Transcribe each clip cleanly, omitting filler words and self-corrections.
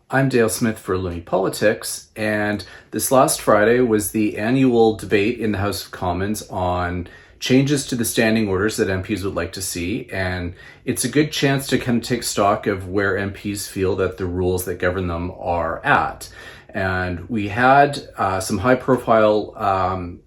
I'm Dale Smith for Looney Politics, and this last Friday was the annual debate in the House of Commons on changes to the standing orders that MPs would like to see, and it's a good chance to kind of take stock of where MPs feel that the rules that govern them are at. And we had some high-profile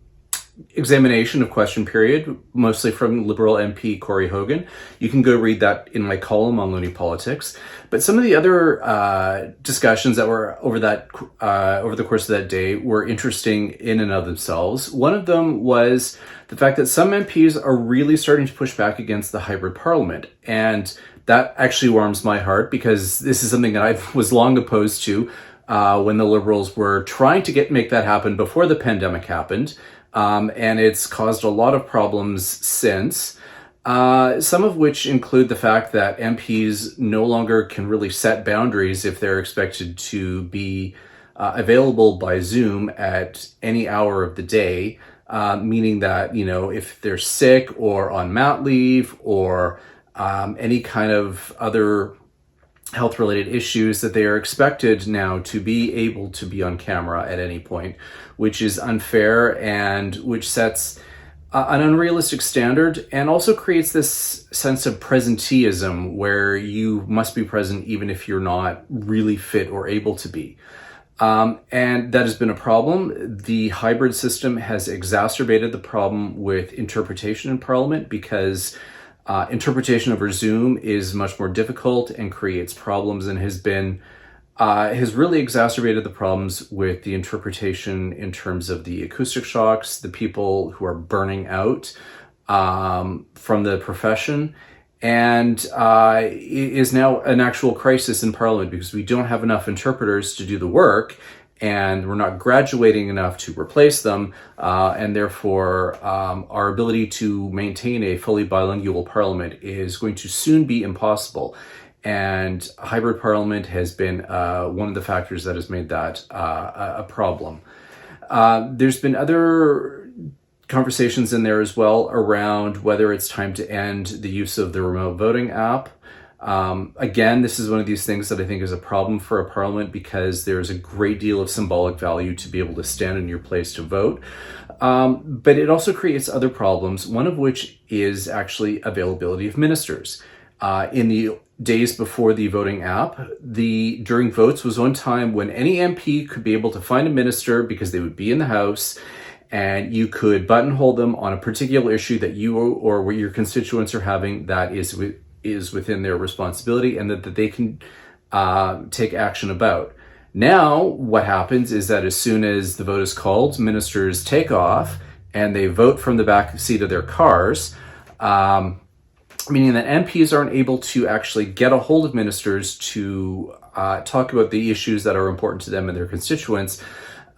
examination of question period, mostly from Liberal MP Corey Hogan. You can go read that in my column on Looney Politics. But some of the other discussions that were over the course of that day were interesting in and of themselves. One of them was the fact that some MPs are really starting to push back against the hybrid parliament. And that actually warms my heart because this is something that I was long opposed to when the Liberals were trying to make that happen before the pandemic happened. And it's caused a lot of problems since, some of which include the fact that MPs no longer can really set boundaries if they're expected to be available by Zoom at any hour of the day, meaning that, if they're sick or on mat leave or any kind of other health-related issues, that they are expected now to be able to be on camera at any point, which is unfair and which sets an unrealistic standard and also creates this sense of presenteeism where you must be present even if you're not really fit or able to be. And that has been a problem. The hybrid system has exacerbated the problem with interpretation in Parliament because interpretation over Zoom is much more difficult and creates problems and has really exacerbated the problems with the interpretation in terms of the acoustic shocks, the people who are burning out from the profession, and is now an actual crisis in Parliament because we don't have enough interpreters to do the work, and we're not graduating enough to replace them, and therefore our ability to maintain a fully bilingual parliament is going to soon be impossible. And hybrid parliament has been one of the factors that has made that a problem. There's been other conversations in there as well around whether it's time to end the use of the remote voting app. Again, this is one of these things that I think is a problem for a parliament because there's a great deal of symbolic value to be able to stand in your place to vote. But it also creates other problems, one of which is actually availability of ministers. In the days before the voting app, during votes was one time when any MP could be able to find a minister because they would be in the House, and you could buttonhole them on a particular issue that you or what your constituents are having that is within their responsibility and that they can take action about. Now, what happens is that as soon as the vote is called, ministers take off and they vote from the back seat of their cars, meaning that MPs aren't able to actually get a hold of ministers to talk about the issues that are important to them and their constituents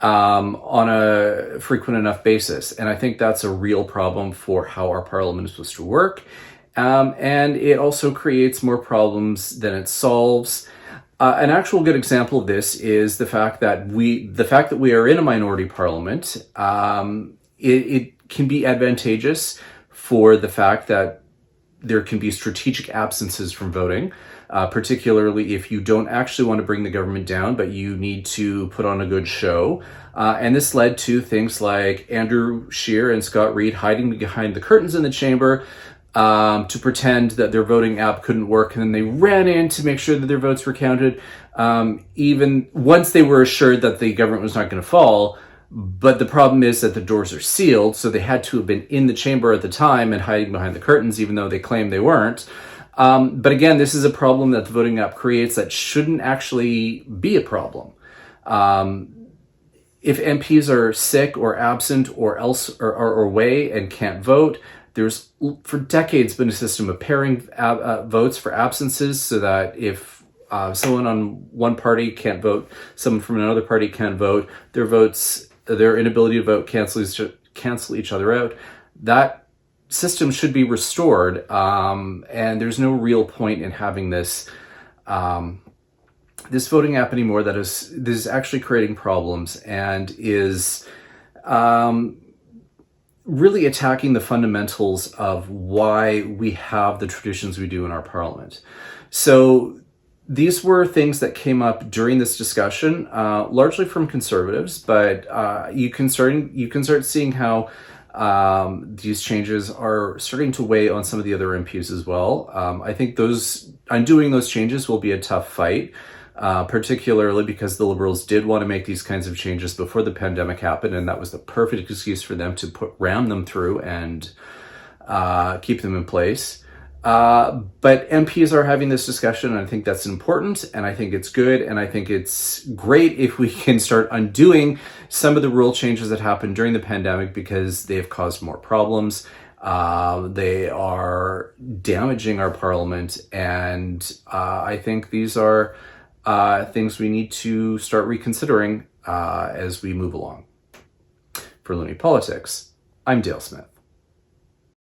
on a frequent enough basis. And I think that's a real problem for how our parliament is supposed to work. And it also creates more problems than it solves. An actual good example of this is the fact that we are in a minority parliament. It can be advantageous for the fact that there can be strategic absences from voting, particularly if you don't actually want to bring the government down, but you need to put on a good show. And this led to things like Andrew Scheer and Scott Reid hiding behind the curtains in the chamber to pretend that their voting app couldn't work, and then they ran in to make sure that their votes were counted, even once they were assured that the government was not going to fall. But the problem is that the doors are sealed, so they had to have been in the chamber at the time and hiding behind the curtains, even though they claimed they weren't. But again, this is a problem that the voting app creates that shouldn't actually be a problem. If MPs are sick or absent or away and can't vote, there's for decades been a system of pairing votes for absences so that if someone on one party can't vote, someone from another party can't vote, their inability to vote cancel each other out. That system should be restored, and there's no real point in having this voting app anymore. This is actually creating problems and is really attacking the fundamentals of why we have the traditions we do in our parliament. So These were things that came up during this discussion, largely from conservatives, but you can start seeing how these changes are starting to weigh on some of the other MPs as well. I think undoing those changes will be a tough fight, particularly because the Liberals did want to make these kinds of changes before the pandemic happened, and that was the perfect excuse for them to ram them through and keep them in place. But MPs are having this discussion, and I think that's important, and I think it's good, and I think it's great if we can start undoing some of the rule changes that happened during the pandemic because they have caused more problems. They are damaging our parliament, and I think these are things we need to start reconsidering as we move along. For Looney Politics, I'm Dale Smith.